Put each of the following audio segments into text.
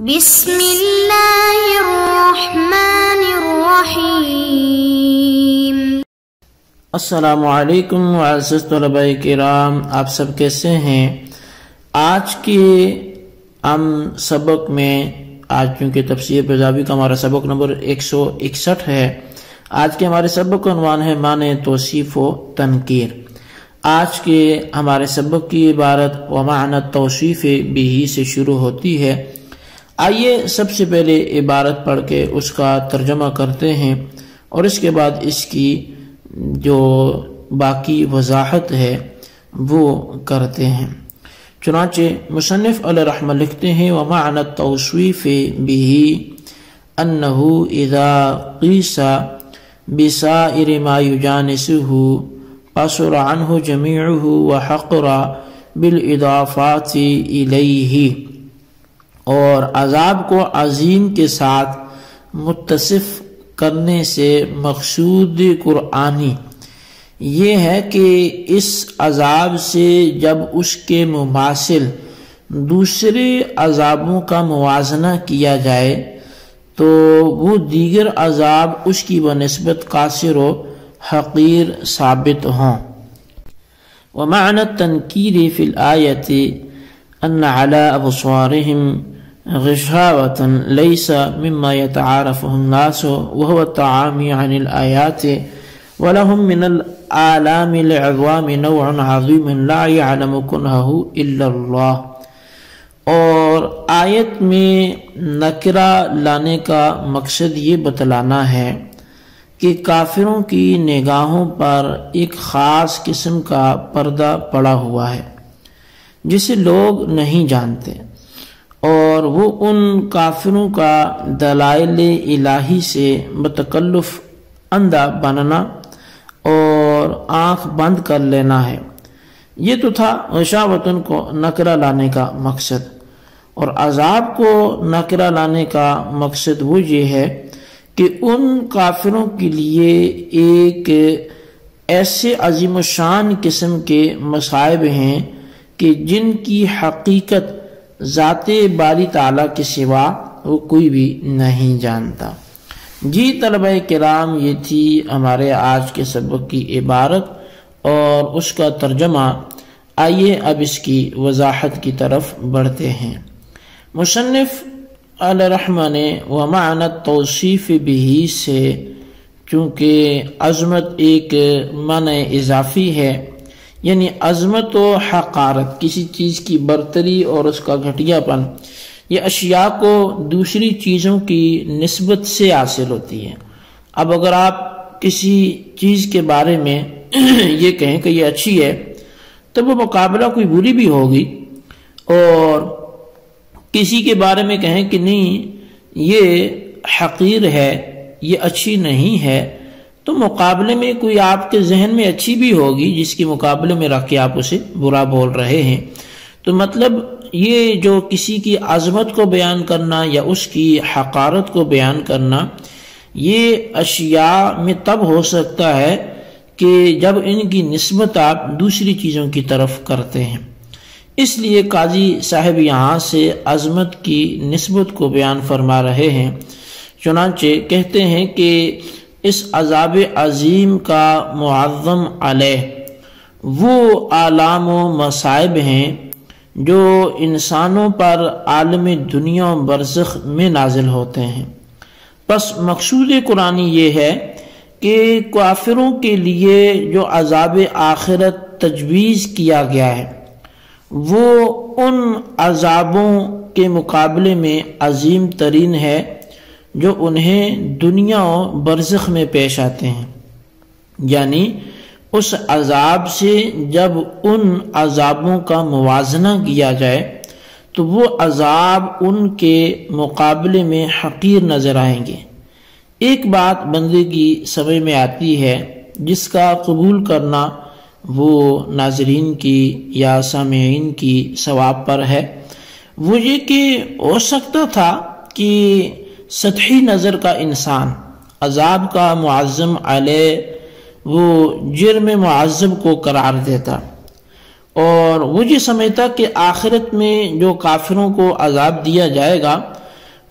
بسم اللہ الرحمن الرحیم۔ السلام علیکم معزز طلباء کرام، آپ سب کیسے ہیں؟ آج کے ہم سبق میں، آج چونکہ تفسیر بیضاوی کا ہمارا سبق نمبر 161 ہے، آج کے ہمارے سبق کا عنوان ہے معنی توصیف و تنکیر۔ آج کے ہمارے سبق کی عبارت ومعنی التوصیف بہ سے شروع ہوتی ہے۔ آئیے سب سے پہلے عبارت پڑھ کے اس کا ترجمہ کرتے ہیں اور اس کے بعد اس کی جو باقی وضاحت ہے وہ کرتے ہیں۔ چنانچہ مصنف علیہ رحمہ لکھتے ہیں ومعنی التوصیف بہ انہ اذا قیس بسائر ما یجانسہ قصر عنہ جمیعہ وحقر بالاضافات الیہ، اور عذاب کو عظیم کے ساتھ متصف کرنے سے مقصود قرآنی یہ ہے کہ اس عذاب سے جب اس کے مماثل دوسرے عذابوں کا موازنہ کیا جائے تو وہ دیگر عذاب اس کی بنسبت قاصر و حقیر ثابت ہوں۔ ومعنی التنکیر فی الآیت ان علی ابصارہم غشاوة ليس مما يتعارفه الناس وهو التعامي عن الآيات ولهم من الآلام العظام نوع عظيم لا يعلم كنهه إلا الله۔ اور آیت میں نکرہ لانے کا مقصد یہ بتلانا ہے کہ کافروں کی نگاہوں پر ایک خاص قسم کا پردہ پڑا ہوا ہے جسے لوگ نہیں جانتے، اور وہ ان کافروں کا دلائل الہی سے متکلف اندھا بننا اور آنکھ بند کر لینا ہے۔ یہ تو تھا غشاوتن کو نکرہ لانے کا مقصد، اور عذاب کو نکرہ لانے کا مقصد وہ یہ ہے کہ ان کافروں کے لیے ایک ایسے عظیم الشان قسم کے مصائب ہیں کہ جن کی حقیقت ذات باری تعالیٰ کے سوا وہ کوئی بھی نہیں جانتا۔ جی طلبہ کرام، یہ تھی ہمارے آج کے سبق کی عبارت اور اس کا ترجمہ۔ آئیے اب اس کی وضاحت کی طرف بڑھتے ہیں۔ مصنف علیہ رحمہ نے ومعنی التوصیف بہ سے چونکہ عظمت ایک معنی اضافی ہے، یعنی عظمت و حقارت، کسی چیز کی برتری اور اس کا گھٹیا پن، یہ اشیاء کو دوسری چیزوں کی نسبت سے حاصل ہوتی ہے۔ اب اگر آپ کسی چیز کے بارے میں یہ کہیں کہ یہ اچھی ہے تو وہ مقابلہ کوئی بری بھی ہوگی، اور کسی کے بارے میں کہیں کہ نہیں یہ حقیر ہے، یہ اچھی نہیں ہے، تو مقابلے میں کوئی آپ کے ذہن میں اچھی بھی ہوگی جس کے مقابلے میں رکھ کے آپ اسے برا بول رہے ہیں۔ تو مطلب یہ جو کسی کی عظمت کو بیان کرنا یا اس کی حقارت کو بیان کرنا، یہ اشیاء میں تب ہو سکتا ہے کہ جب ان کی نسبت آپ دوسری چیزوں کی طرف کرتے ہیں۔ اس لیے قاضی صاحب یہاں سے عظمت کی نسبت کو بیان فرما رہے ہیں۔ چنانچہ کہتے ہیں کہ اس عذاب عظیم کا معظم علیہ وہ آلام و مصائب ہیں جو انسانوں پر عالم دنیا و برزخ میں نازل ہوتے ہیں۔ پس مقصود قرآنی یہ ہے کہ کافروں کے لیے جو عذاب آخرت تجویز کیا گیا ہے وہ ان عذابوں کے مقابلے میں عظیم ترین ہے جو انہیں دنیا و برزخ میں پیش آتے ہیں، یعنی اس عذاب سے جب ان عذابوں کا موازنہ کیا جائے تو وہ عذاب ان کے مقابلے میں حقیر نظر آئیں گے۔ ایک بات بندے کی سمجھ میں آتی ہے جس کا قبول کرنا وہ ناظرین کی یا سامعین کی ثواب پر ہے، وہ یہ کہ ہو سکتا تھا کہ سطحی نظر کا انسان عذاب کا معظم علیہ وہ جرم معذب کو قرار دیتا اور وہ یہ سمجھتا کہ آخرت میں جو کافروں کو عذاب دیا جائے گا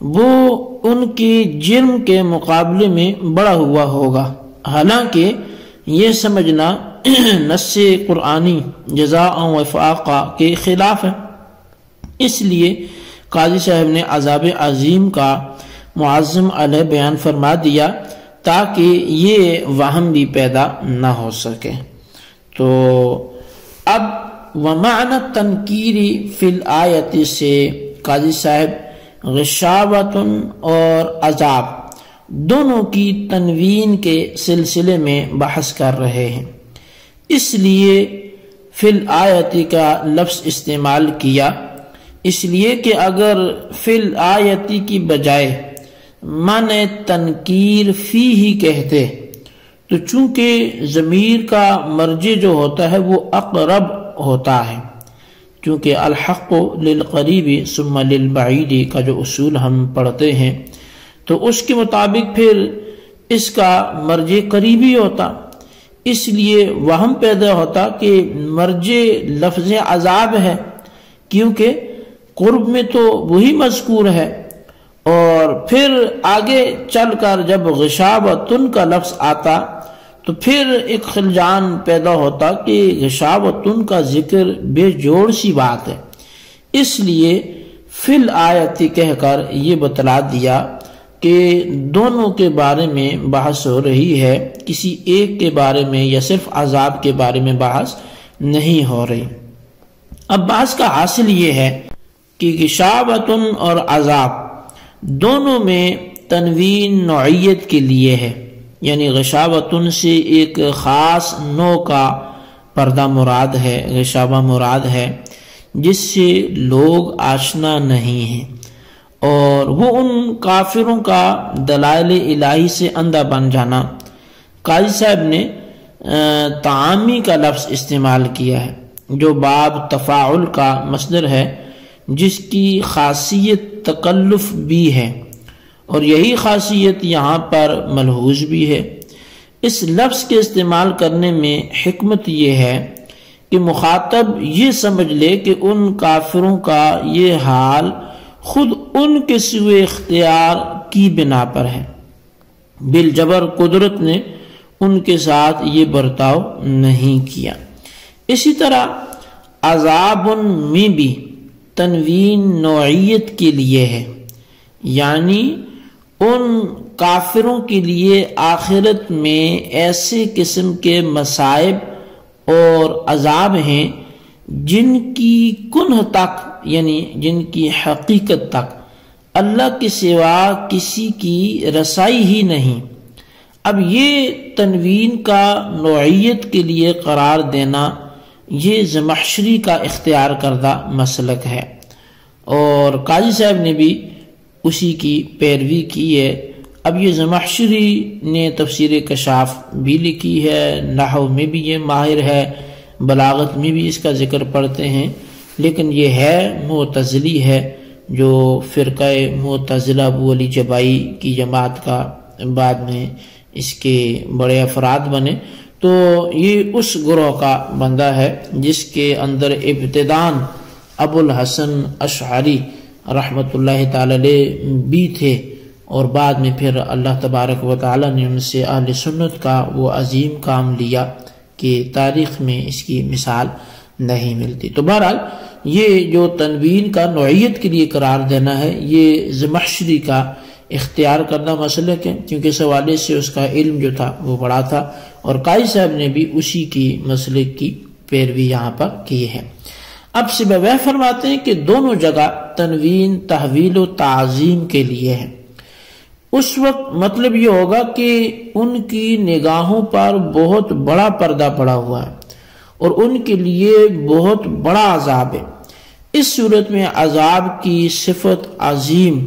وہ ان کے جرم کے مقابلے میں بڑا ہوا ہوگا، حالانکہ یہ سمجھنا نص قرآنی جزاء و وفاقہ کے خلاف ہے۔ اس لیے قاضی صاحب نے عذاب عظیم کا معظم علیہ بیان فرما دیا تاکہ یہ وہم بھی پیدا نہ ہو سکے۔ تو اب ومعنی تنکیری فی الآیت سے قاضی صاحب غشاوۃ اور عذاب دونوں کی تنوین کے سلسلے میں بحث کر رہے ہیں، اس لیے فی الآیت کا لفظ استعمال کیا، اس لیے کہ اگر فی الآیت کی بجائے معنی تنکیر فی ہی کہتے تو چونکہ ضمیر کا مرجع جو ہوتا ہے وہ اقرب ہوتا ہے، چونکہ الحق للقریب ثم للبعید کا جو اصول ہم پڑھتے ہیں تو اس کے مطابق پھر اس کا مرجع قریبی ہوتا، اس لیے وہم پیدا ہوتا کہ مرجع لفظ عذاب ہے، کیونکہ قرب میں تو وہی مذکور ہے، اور پھر آگے چل کر جب غشاوتن کا لفظ آتا تو پھر ایک خلجان پیدا ہوتا کہ غشاوتن کا ذکر بے جوڑ سی بات ہے، اس لیے فی الآیت کہہ کر یہ بتلا دیا کہ دونوں کے بارے میں بحث ہو رہی ہے، کسی ایک کے بارے میں یا صرف عذاب کے بارے میں بحث نہیں ہو رہی۔ اب بحث کا حاصل یہ ہے کہ غشاوتن اور عذاب دونوں میں تنوین نوعیت کے لیے ہے، یعنی غشاوتن سے ایک خاص نوع کا پردہ مراد ہے، غشاوہ مراد ہے، جس سے لوگ آشنا نہیں ہیں، اور وہ ان کافروں کا دلائل الہی سے اندھا بن جانا۔ قاضی صاحب نے تعامی کا لفظ استعمال کیا ہے جو باب تفاعل کا مصدر ہے، جس کی خاصیت تکلف بھی ہے، اور یہی خاصیت یہاں پر ملحوظ بھی ہے۔ اس لفظ کے استعمال کرنے میں حکمت یہ ہے کہ مخاطب یہ سمجھ لے کہ ان کافروں کا یہ حال خود ان کے سوئے اختیار کی بنا پر ہے، بالجبر قدرت نے ان کے ساتھ یہ برتاؤ نہیں کیا۔ اسی طرح عذاب میں بھی تنوین نوعیت کے لیے ہے، یعنی ان کافروں کے لیے آخرت میں ایسے قسم کے مصائب اور عذاب ہیں جن کی کنہ تک، یعنی جن کی حقیقت تک اللہ کے سوا کسی کی رسائی ہی نہیں۔ اب یہ تنوین کا نوعیت کے لیے قرار دینا یہ زمخشری کا اختیار کردہ مسلک ہے، اور قاضی صاحب نے بھی اسی کی پیروی کی ہے۔ اب یہ زمخشری نے تفسیر کشاف بھی لکھی ہے، نحو میں بھی یہ ماہر ہے، بلاغت میں بھی اس کا ذکر پڑھتے ہیں، لیکن یہ ہے معتزلی ہے، جو فرقہ معتزلہ ابو علی جبائی کی جماعت کا بعد میں اس کے بڑے افراد بنے، تو یہ اس گروہ کا بندہ ہے جس کے اندر ابتداً ابو الحسن اشعری رحمۃ اللہ تعالی علیہ بھی تھے، اور بعد میں پھر اللہ تبارک و تعالی نے ان سے اہل سنت کا وہ عظیم کام لیا کہ تاریخ میں اس کی مثال نہیں ملتی۔ تو بہرحال یہ جو تنوین کا نوعیت کے لیے قرار دینا ہے یہ زمخشری کا اختیار کرنا مسلک ہے، کیونکہ اس حوالے سے اس کا علم جو تھا وہ بڑا تھا، اور قاضی صاحب نے بھی اسی کی مسلک کی پیروی یہاں پر کی ہے۔ اب سبویہ فرماتے ہیں کہ دونوں جگہ تنوین تحویل و تعظیم کے لیے ہے۔ اس وقت مطلب یہ ہوگا کہ ان کی نگاہوں پر بہت بڑا پردہ پڑا ہوا ہے اور ان کے لیے بہت بڑا عذاب ہے۔ اس صورت میں عذاب کی صفت عظیم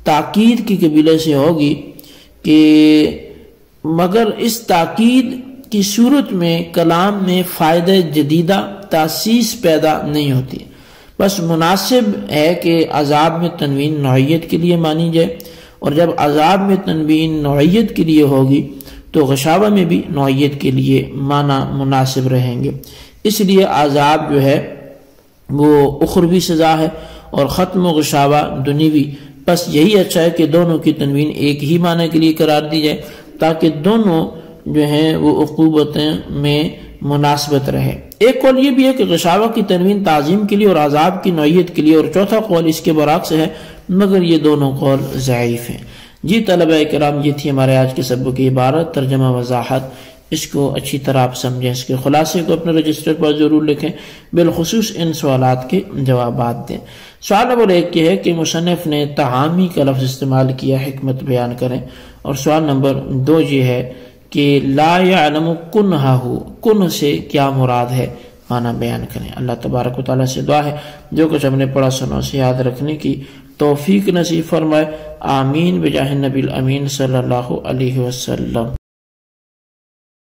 تاکید کی قبیلے سے ہوگی کہ مگر اس تاکید کی صورت میں کلام میں فائدہ جدیدہ تاسیس پیدا نہیں ہوتی، بس مناسب ہے کہ عذاب میں تنوین نوعیت کے لیے مانی جائے، اور جب عذاب میں تنوین نوعیت کے لیے ہوگی تو غشاوہ میں بھی نوعیت کے لیے معنی مناسب رہیں گے۔ اس لیے عذاب جو ہے وہ اخروی سزا ہے، اور ختم و غشاوہ دنیوی بس یہی اچھا ہے کہ دونوں کی تنوین ایک ہی معنی کے لیے قرار دی جائے تاکہ دونوں جو ہیں وہ عقوبتیں میں مناسبت رہے۔ ایک قول یہ بھی ہے کہ غشاوہ کی تنوین تعظیم کے لیے اور عذاب کی نوعیت کے لیے، اور چوتھا قول اس کے برعکس ہے، مگر یہ دونوں قول ضعیف ہیں۔ جی طلبہ کرام، یہ تھی ہمارے آج کے سبق کی عبارت، ترجمہ وضاحت۔ اس کو اچھی طرح آپ سمجھیں، اس کے خلاصے کو اپنے رجسٹر پر ضرور لکھیں، بالخصوص ان سوالات کے جوابات دیں۔ سوال نمبر 1 یہ ہے کہ مصنف نے طعامی کا لفظ استعمال کیا، حکمت بیان کریں۔ اور سوال نمبر 2 یہ ہے کہ لا یعلم کنہہ، کنہ سے کیا مراد ہے، معنی بیان کریں۔ اللہ تبارک و تعالیٰ سے دعا ہے جو کچھ ہم نے پڑھا سنا اسے یاد رکھنے کی توفیق نصیب فرمائے، آمین بجاہ النبی الامین صلی اللہ علیہ وسلم۔